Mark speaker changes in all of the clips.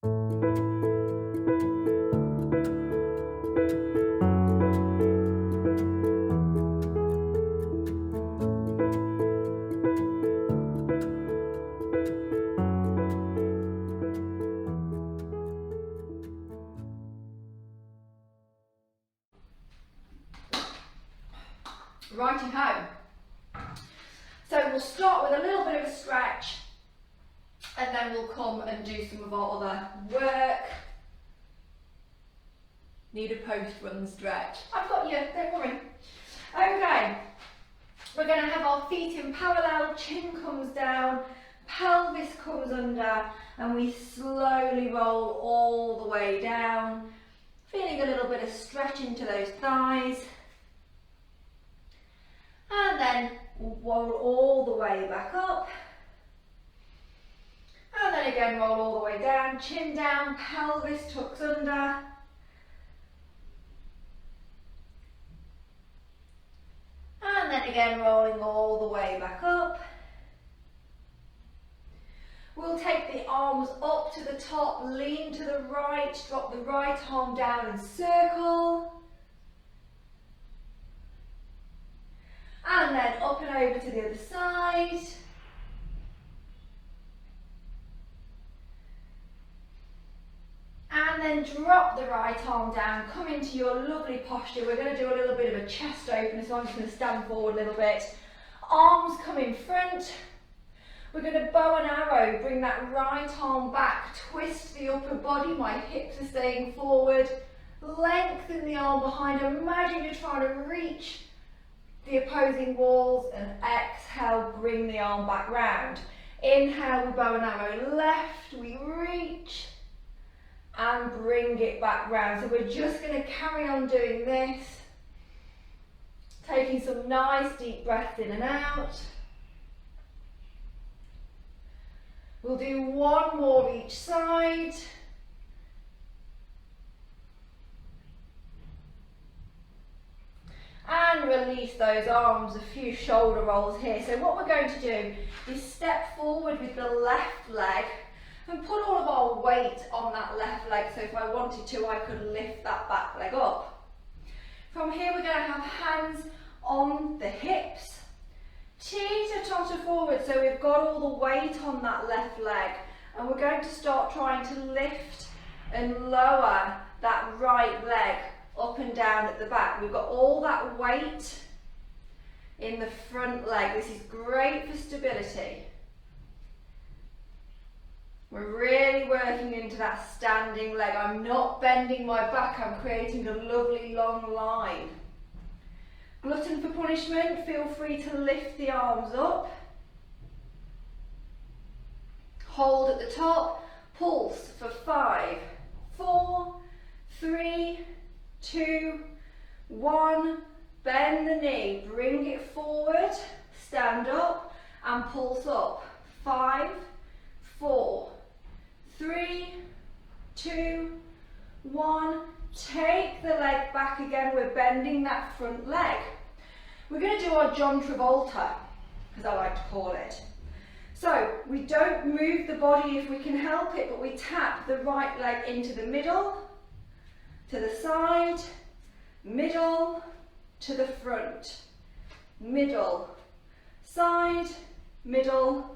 Speaker 1: Righty-ho. So we'll start with a little bit of a stretch and then we'll come and do some of our other work. Need a post-run stretch. I've got you, don't worry. Okay, we're going to have our feet in parallel, chin comes down, pelvis comes under, and we slowly roll all the way down, feeling a little bit of stretch into those thighs. And then we'll roll all the way back up. And then again roll all the way down, chin down, pelvis tucks under. And then again rolling all the way back up. We'll take the arms up to the top, lean to the right, drop the right arm down and circle. And then up and over to the other side. And then drop the right arm down, come into your lovely posture. We're going to do a little bit of a chest opener, so I'm just going to stand forward a little bit. Arms come in front. We're going to bow and arrow, bring that right arm back, twist the upper body, my hips are staying forward. Lengthen the arm behind, imagine you're trying to reach the opposing walls, and exhale, bring the arm back round. Inhale, we bow and arrow left, we reach and bring it back round. So we're just going to carry on doing this, taking some nice deep breaths in and out. We'll do one more each side. And release those arms, a few shoulder rolls here. So what we're going to do is step forward with the left leg and put all of our weight on that left leg. So if I wanted to, I could lift that back leg up. From here, we're going to have hands on the hips. Teeter-totter forward, so we've got all the weight on that left leg. And we're going to start trying to lift and lower that right leg up and down at the back. We've got all that weight in the front leg. This is great for stability. We're really working into that standing leg. I'm not bending my back, I'm creating a lovely long line. Glutton for punishment, feel free to lift the arms up. Hold at the top, pulse for 5, 4, 3, 2, 1, bend the knee, bring it forward, stand up and pulse up. 5, 4, 3, 2, 1, take the leg back again, we're bending that front leg. We're going to do our John Travolta, as I like to call it. So we don't move the body if we can help it, but we tap the right leg into the middle, to the side, middle, to the front, middle, side, middle,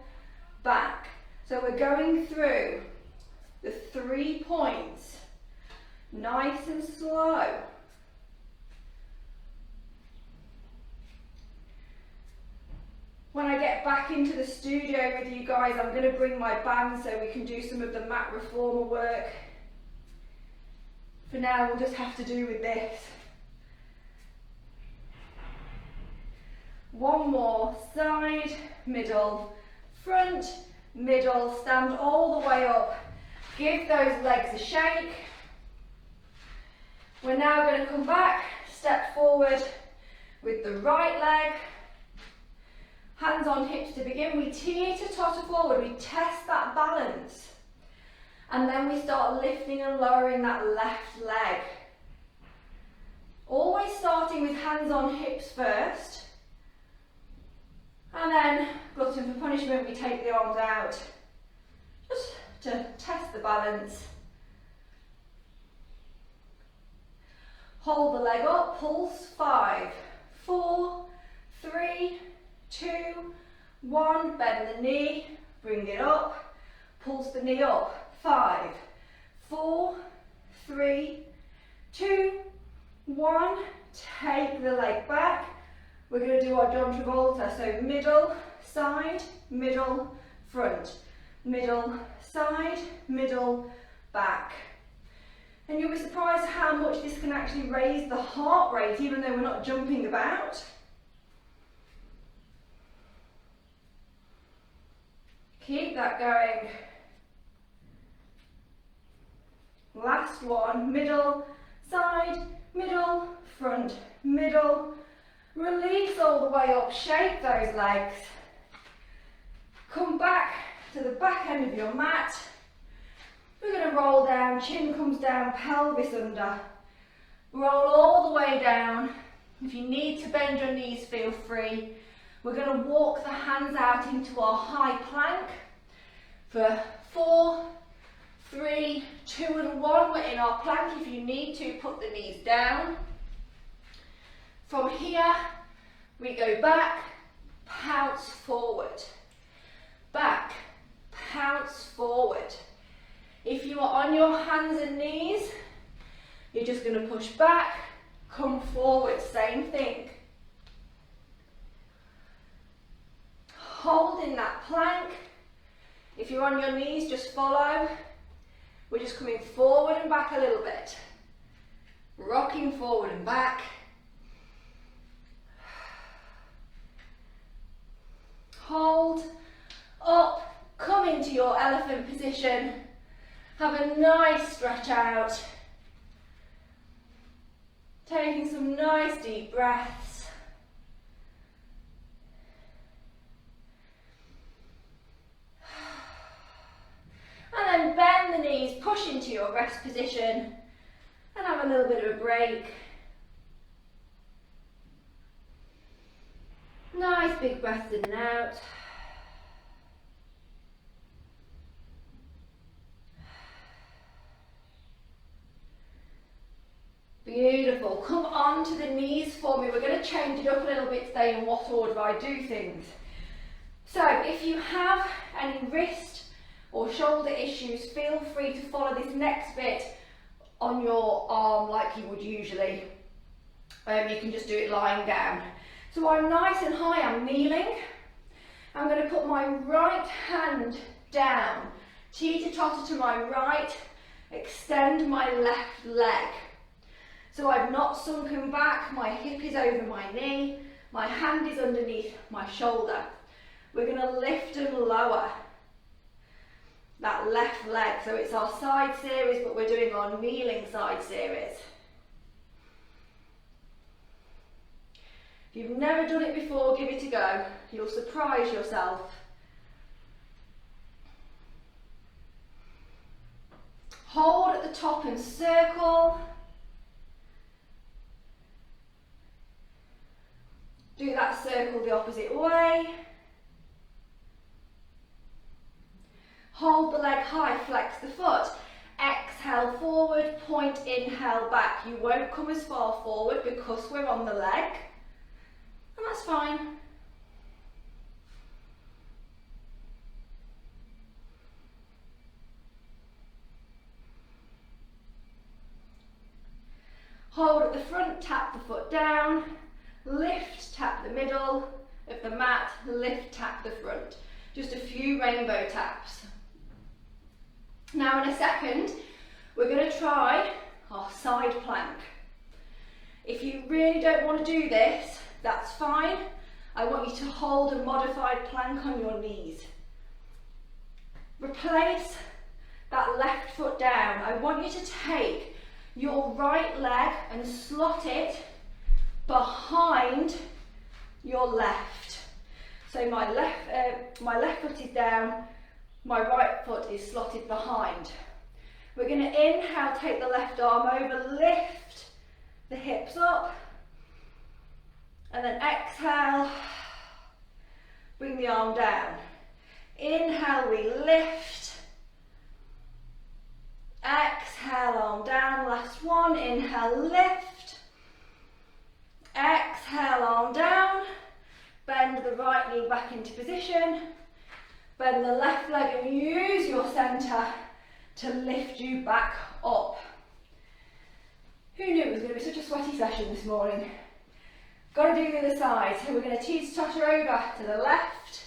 Speaker 1: back. So we're going through the 3 points, nice and slow. When I get back into the studio with you guys, I'm going to bring my band so we can do some of the mat reformer work. For now, we'll just have to do with this. One more, side, middle, front, middle, stand all the way up. Give those legs a shake. We're now going to come back, step forward with the right leg. Hands on hips to begin. We teeter-totter forward, we test that balance. And then we start lifting and lowering that left leg. Always starting with hands on hips first. And then, glutton for punishment, we take the arms out. Just to test the balance. Hold the leg up, pulse, 5, 4, 3, 2, 1, bend the knee, bring it up, pulse the knee up, 5, 4, 3, 2, 1, take the leg back. We're going to do our John Travolta, so middle, side, middle, front, middle, side, middle, back. And you'll be surprised how much this can actually raise the heart rate even though we're not jumping about. Keep that going. Last one, middle, side, middle, front, middle. Release all the way up, shake those legs. Come back to the back end of your mat. We're going to roll down, chin comes down, pelvis under. Roll all the way down. If you need to bend your knees, feel free. We're going to walk the hands out into our high plank for 4, 3, 2 and 1. We're in our plank. If you need to, put the knees down. From here, we go back, pounce forward. Back, pounce forward. If you are on your hands and knees, you're just going to push back, come forward, same thing. Hold in that plank. If you're on your knees, just follow. We're just coming forward and back a little bit. Rocking forward and back. Hold, up, come into your elephant position. Have a nice stretch out. Taking some nice deep breaths. And then bend the knees, push into your rest position and have a little bit of a break. Nice big breaths in and out. Beautiful. Come on to the knees for me. We're going to change it up a little bit today in what order I do things. So if you have any wrist or shoulder issues, feel free to follow this next bit on your arm like you would usually. You can just do it lying down. So I'm nice and high, I'm kneeling. I'm going to put my right hand down, teeter-totter to my right, extend my left leg. So I've not sunken back, my hip is over my knee, my hand is underneath my shoulder. We're going to lift and lower that left leg. So it's our side series, but we're doing our kneeling side series. If you've never done it before, give it a go. You'll surprise yourself. Hold at the top and circle. Do that circle the opposite way. Hold the leg high, flex the foot. Exhale forward, point, inhale back. You won't come as far forward because we're on the leg. And that's fine. Hold at the front, tap the foot down. Lift, tap the middle of the mat, lift, tap the front. Just a few rainbow taps. Now in a second, we're going to try our side plank. If you really don't want to do this, that's fine. I want you to hold a modified plank on your knees. Replace that left foot down. I want you to take your right leg and slot it behind your left. So my left foot is down, my right foot is slotted behind. We're going to inhale, take the left arm over, lift the hips up, and then exhale, bring the arm down. Inhale, we lift. Exhale, arm down, last one. Inhale, lift. arm down, bend the right knee back into position, bend the left leg and use your centre to lift you back up. Who knew it was going to be such a sweaty session this morning? Got to do the other side. So we're going to teeter-totter over to the left.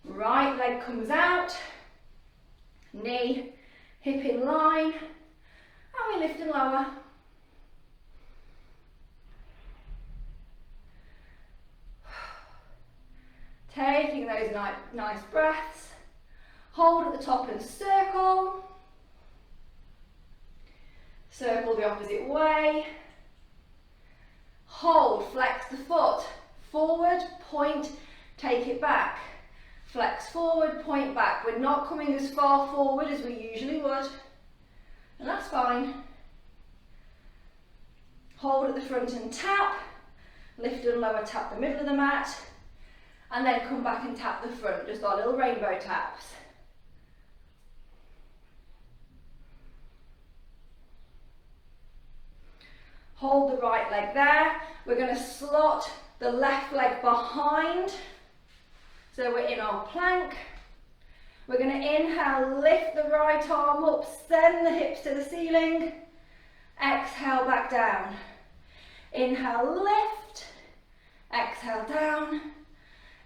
Speaker 1: Right leg comes out. Knee, hip in line. And we lift and lower. Taking those nice breaths. Hold at the top and circle. Circle the opposite way. Hold, flex the foot. Forward, point, take it back. Flex forward, point back. We're not coming as far forward as we usually would. And that's fine. Hold at the front and tap. Lift and lower, tap the middle of the mat. And then come back and tap the front, just our little rainbow taps. Hold the right leg there. We're going to slot the left leg behind. So we're in our plank. We're going to inhale, lift the right arm up, send the hips to the ceiling. Exhale, back down. Inhale, lift. Exhale, down.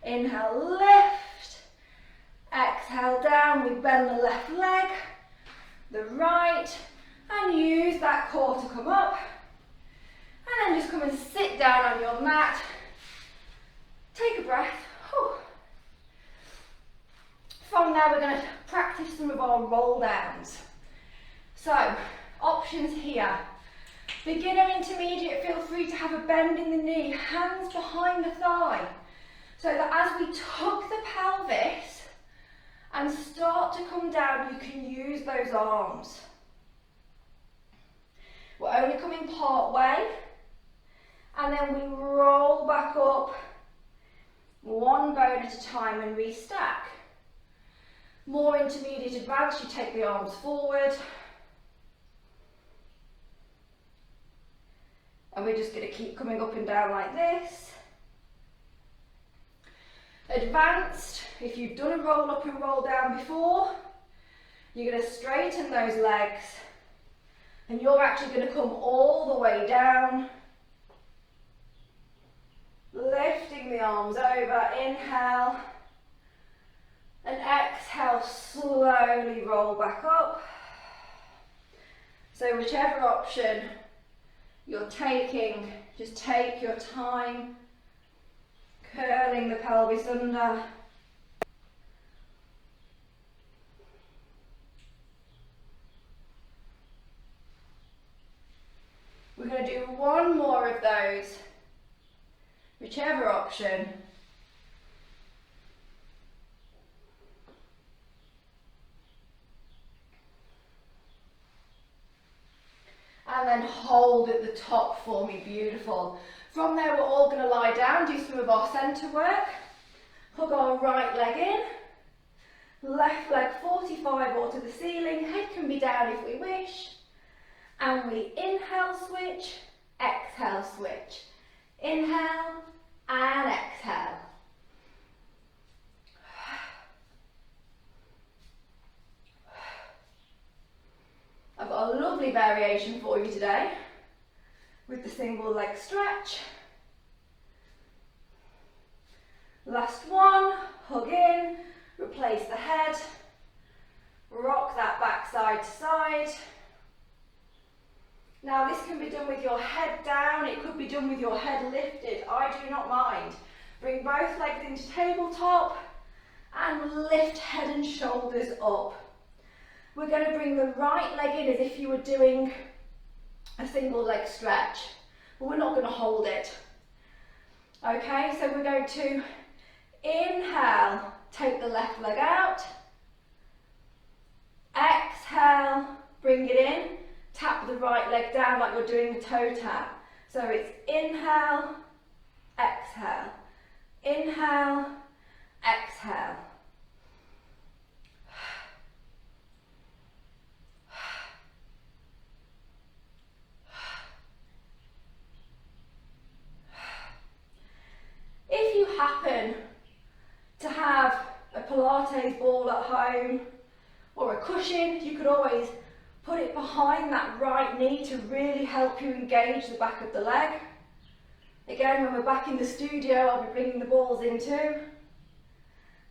Speaker 1: Inhale, lift. Exhale, down. We bend the left leg, the right, and use that core to come up. And then just come and sit down on your mat. Take a breath. Whew. From there, we're going to practice some of our roll downs. So, options here. Beginner, intermediate, feel free to have a bend in the knee, hands behind the thigh. So that as we tug the pelvis and start to come down, you can use those arms. We're only coming part way. And then we roll back up, one bone at a time and restack. More intermediate advanced, you take the arms forward. And we're just going to keep coming up and down like this. Advanced, if you've done a roll up and roll down before, you're going to straighten those legs. And you're actually going to come all the way down. Lifting the arms over, inhale, and exhale, slowly roll back up. So whichever option you're taking, just take your time, curling the pelvis under. We're going to do one more of those. Whichever option. And then hold at the top for me, beautiful. From there, we're all going to lie down, do some of our centre work. Hug our right leg in, left leg 45 or to the ceiling, head can be down if we wish. And we inhale, switch, exhale, switch. Inhale and exhale. I've got a lovely variation for you today with the single leg stretch. Last one, hug in, replace the head, rock that back side to side. Now this can be done with your head down, it could be done with your head lifted, I do not mind. Bring both legs into tabletop and lift head and shoulders up. We're going to bring the right leg in as if you were doing a single leg stretch, but we're not going to hold it. Okay, so we're going to inhale, take the left leg out, exhale, bring it in, tap the right leg down like we're doing a toe tap. So it's inhale, exhale, inhale, exhale. pushing, you could always put it behind that right knee to really help you engage the back of the leg. Again, when we're back in the studio, I'll be bringing the balls in too.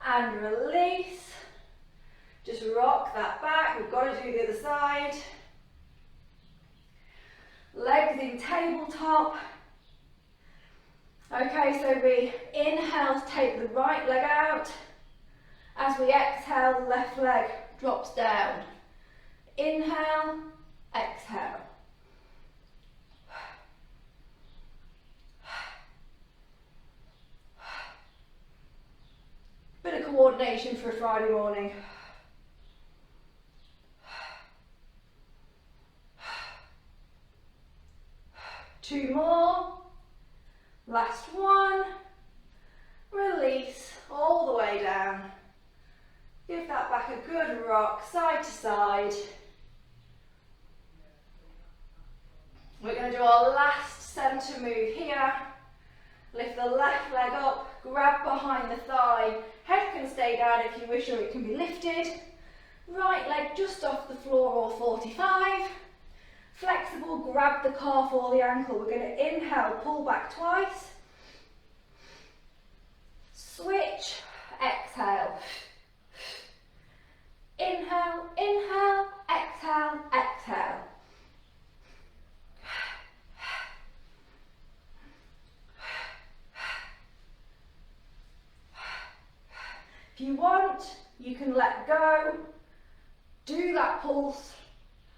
Speaker 1: And release. Just rock that back. We've got to do the other side. Legs in tabletop. Okay, so we inhale to take the right leg out. As we exhale, the left leg drops down. Inhale, exhale. Bit of coordination for a Friday morning. Two more. Last one. Release all the way down. Give that back a good rock, side to side. We're going to do our last centre move here. Lift the left leg up, grab behind the thigh. Head can stay down if you wish, or it can be lifted. Right leg just off the floor or 45. Flexible, grab the calf or the ankle. We're going to inhale, pull back twice. Switch, exhale. Inhale, inhale, exhale, exhale. If you want, you can let go. Do that pulse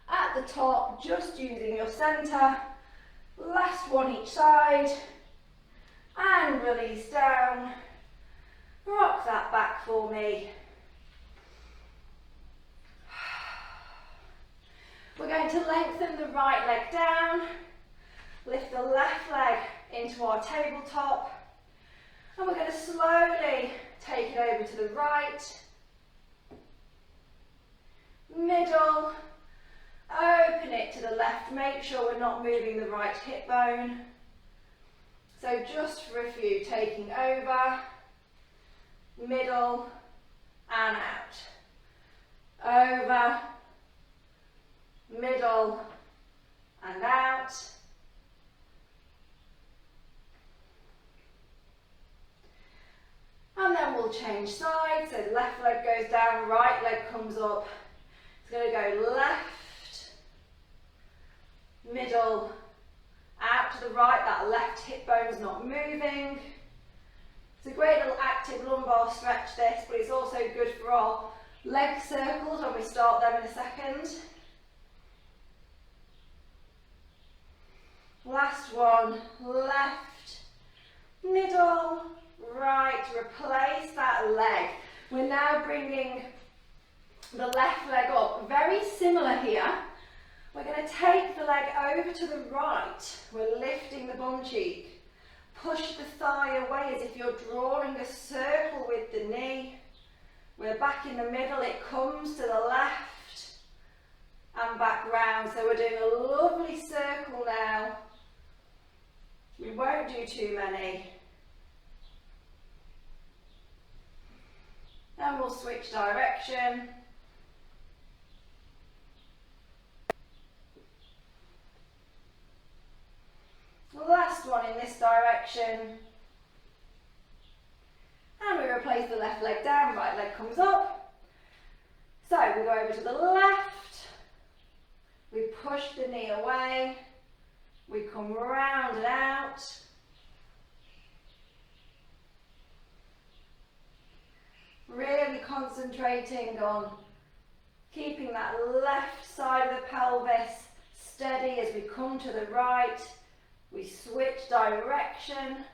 Speaker 1: at the top, just using your centre. Last one each side. And release down. Rock that back for me. We're going to lengthen the right leg down. Lift the left leg into our tabletop. And we're going to slowly take it over to the right. Middle. Open it to the left. Make sure we're not moving the right hip bone. So just for a few, taking over, middle and out. Over, middle and out. And then we'll change sides. So the left leg goes down, right leg comes up. It's going to go left, middle, out to the right. That left hip bone's not moving. It's a great little active lumbar stretch this, but it's also good for our leg circles when we start them in a second. Last one, left, middle, right, replace that leg. We're now bringing the left leg up, very similar here. We're going to take the leg over to the right. We're lifting the bum cheek. Push the thigh away as if you're drawing a circle with the knee. We're back in the middle, it comes to the left and back round. So we're doing a lovely circle now. We won't do too many. Then we'll switch direction. Last one in this direction. And we replace the left leg down, right leg comes up. So we go over to the left. We push the knee away. We come round and out. Really concentrating on keeping that left side of the pelvis steady as we come to the right. We switch direction.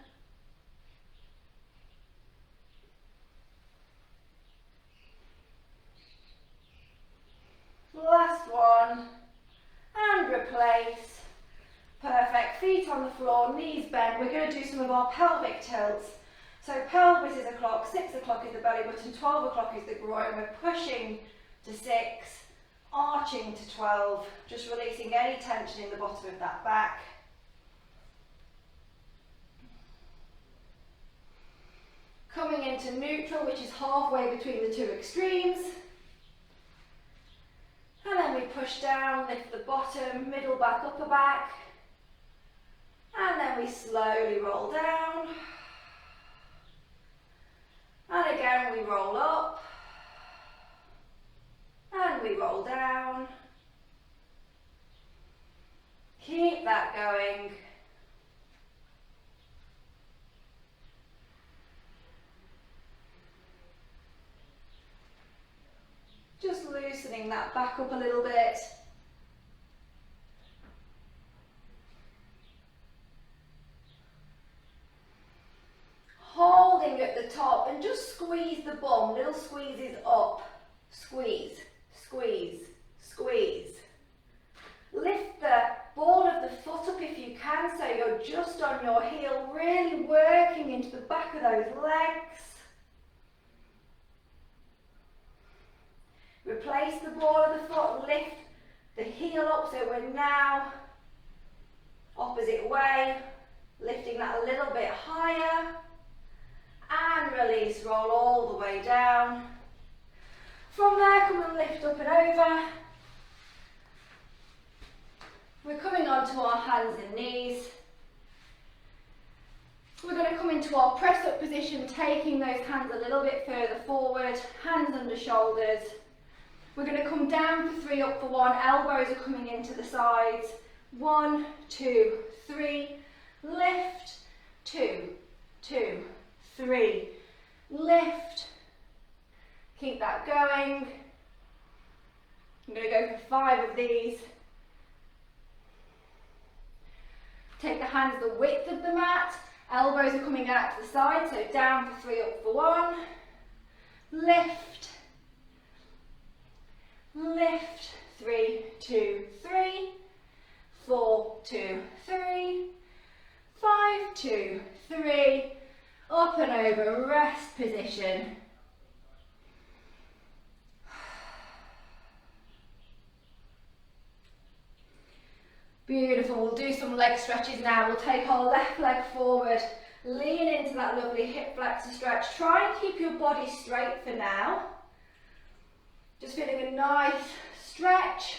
Speaker 1: Last one. And replace. Perfect. Feet on the floor, knees bent. We're going to do some of our pelvic tilts. So pelvis is a clock, 6 o'clock is the belly button, 12 o'clock is the groin. We're pushing to 6, arching to 12, just releasing any tension in the bottom of that back. Coming into neutral, which is halfway between the two extremes. push down, lift the bottom, middle back, upper back. And then we slowly roll down. And again we roll up. And we roll down. Keep that going. Just loosening that back up a little bit. Holding at the top and just squeeze the bum, little squeezes up. Squeeze, squeeze, squeeze. Lift the ball of the foot up if you can, so you're just on your heel, really working into the back of those legs. Replace the ball of the foot, lift the heel up, so we're now opposite way, lifting that a little bit higher, and release, roll all the way down. From there, come and lift up and over. We're coming onto our hands and knees. We're going to come into our press up position, taking those hands a little bit further forward, hands under shoulders. We're going to come down for 3, up for 1, elbows are coming into the sides. 1, 2, 3, lift, 2, 2, 3, lift. Keep that going. I'm going to go for 5 of these. Take the hands the width of the mat, elbows are coming out to the side, so down for 3, up for 1, lift, lift, 3, 2, 3, 4, 2, 3, 5, 2, 3, up and over, rest position. Beautiful, we'll do some leg stretches now. We'll take our left leg forward, lean into that lovely hip flexor stretch. Try and keep your body straight for now. Just feeling a nice stretch.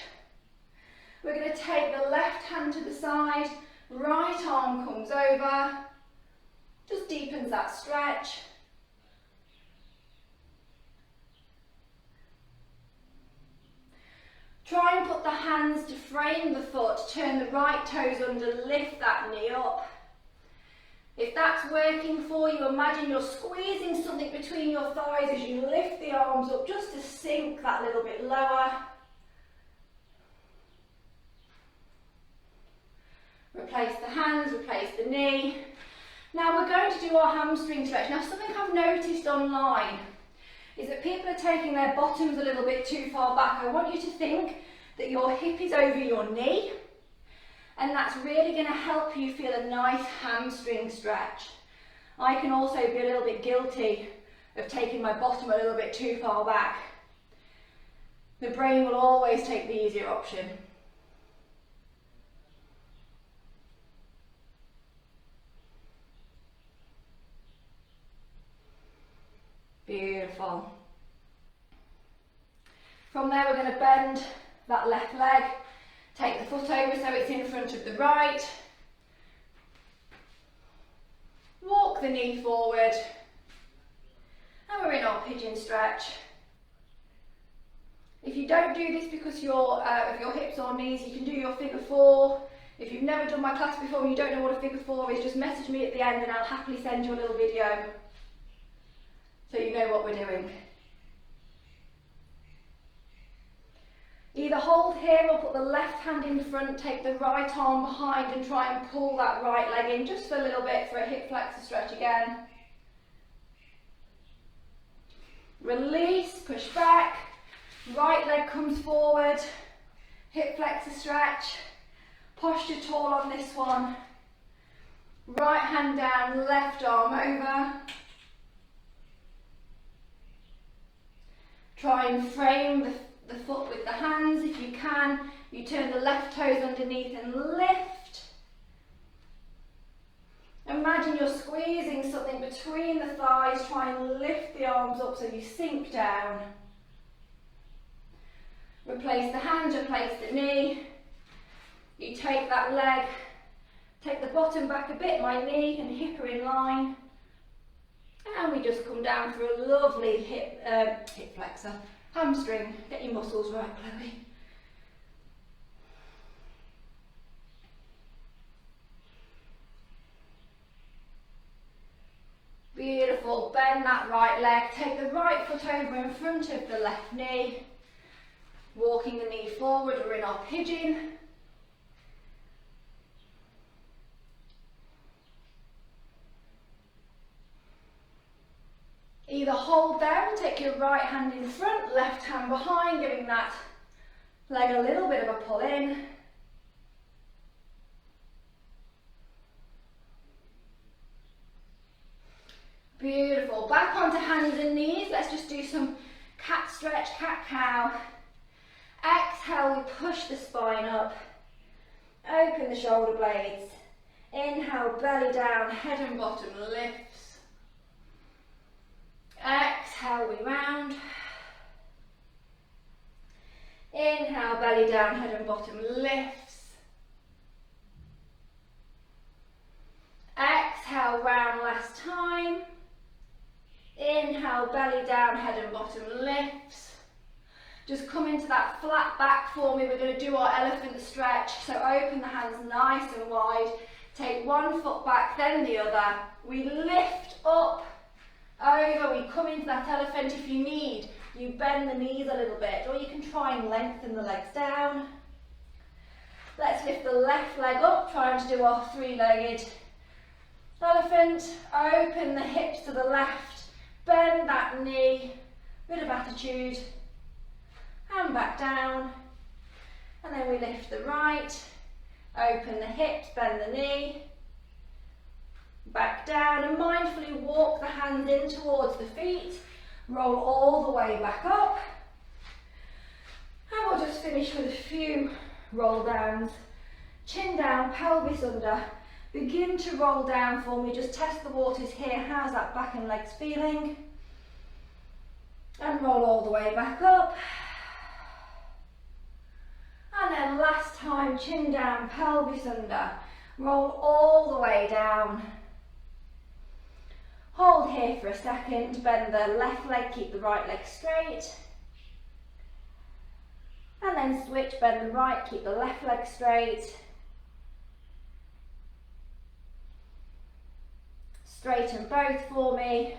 Speaker 1: We're going to take the left hand to the side, right arm comes over, just deepens that stretch. Try and put the hands to frame the foot, turn the right toes under, lift that knee up. If that's working for you, imagine you're squeezing something between your thighs as you lift the arms up, just to sink that little bit lower. Replace the hands, replace the knee. Now we're going to do our hamstring stretch. Now something I've noticed online is that people are taking their bottoms a little bit too far back. I want you to think that your hip is over your knee, and that's really going to help you feel a nice hamstring stretch. I can also be a little bit guilty of taking my bottom a little bit too far back. The brain will always take the easier option. Beautiful. From there we're going to bend that left leg, take the foot over so it's in front of the right, walk the knee forward, and we're in our pigeon stretch. If you don't do this because of your hips or knees, you can do your figure 4. If you've never done my class before and you don't know what a figure 4 is, just message me at the end and I'll happily send you a little video so you know what we're doing. Either hold here or put the left hand in front, take the right arm behind and try and pull that right leg in just for a little bit for a hip flexor stretch again. Release, push back, right leg comes forward, hip flexor stretch, posture tall on this one, right hand down, left arm over. Try and frame the foot with the hands if you can. You turn the left toes underneath and lift. Imagine you're squeezing something between the thighs. Try and lift the arms up so you sink down. Replace the hand, replace the knee. You take that leg, take the bottom back a bit, my knee and hip are in line. And we just come down for a lovely hip flexor, hamstring. Get your muscles right, Chloe. Beautiful, bend that right leg, take the right foot over in front of the left knee, walking the knee forward, we're in our pigeon. Either hold down, take your right hand in front, left hand behind, giving that leg a little bit of a pull in. Beautiful, back onto hands and knees. Let's just do some cat stretch, cat cow. Exhale, we push the spine up. Open the shoulder blades. Inhale, belly down, head and bottom lifts. Exhale, we round. Inhale, belly down, head and bottom lifts. Exhale, round last time. Inhale, belly down, head and bottom lifts. Just come into that flat back for me. We're going to do our elephant stretch. So open the hands nice and wide. Take one foot back, then the other. We lift up, over. We come into that elephant. If you need, you bend the knees a little bit, or you can try and lengthen the legs down. Let's lift the left leg up, trying to do our three-legged elephant. Open the hips to the left. Bend that knee, bit of attitude, and back down. And then we lift the right, open the hips, bend the knee, back down, and mindfully walk the hands in towards the feet. Roll all the way back up. And we'll just finish with a few roll downs. Chin down, pelvis under. Begin to roll down for me, just test the waters here. How's that back and legs feeling? And roll all the way back up. And then last time, chin down, pelvis under. Roll all the way down. Hold here for a second, bend the left leg, keep the right leg straight. And then switch, bend the right, keep the left leg straight. Straighten both for me.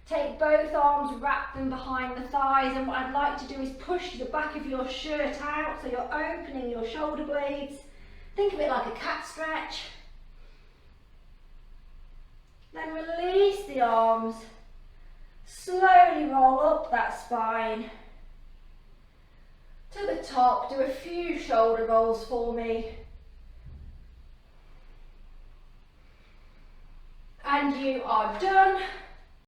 Speaker 1: Take both arms, wrap them behind the thighs, and what I'd like to do is push the back of your shirt out so you're opening your shoulder blades. Think of it like a cat stretch. Then release the arms. Slowly roll up that spine to the top. Do a few shoulder rolls for me. And you are done.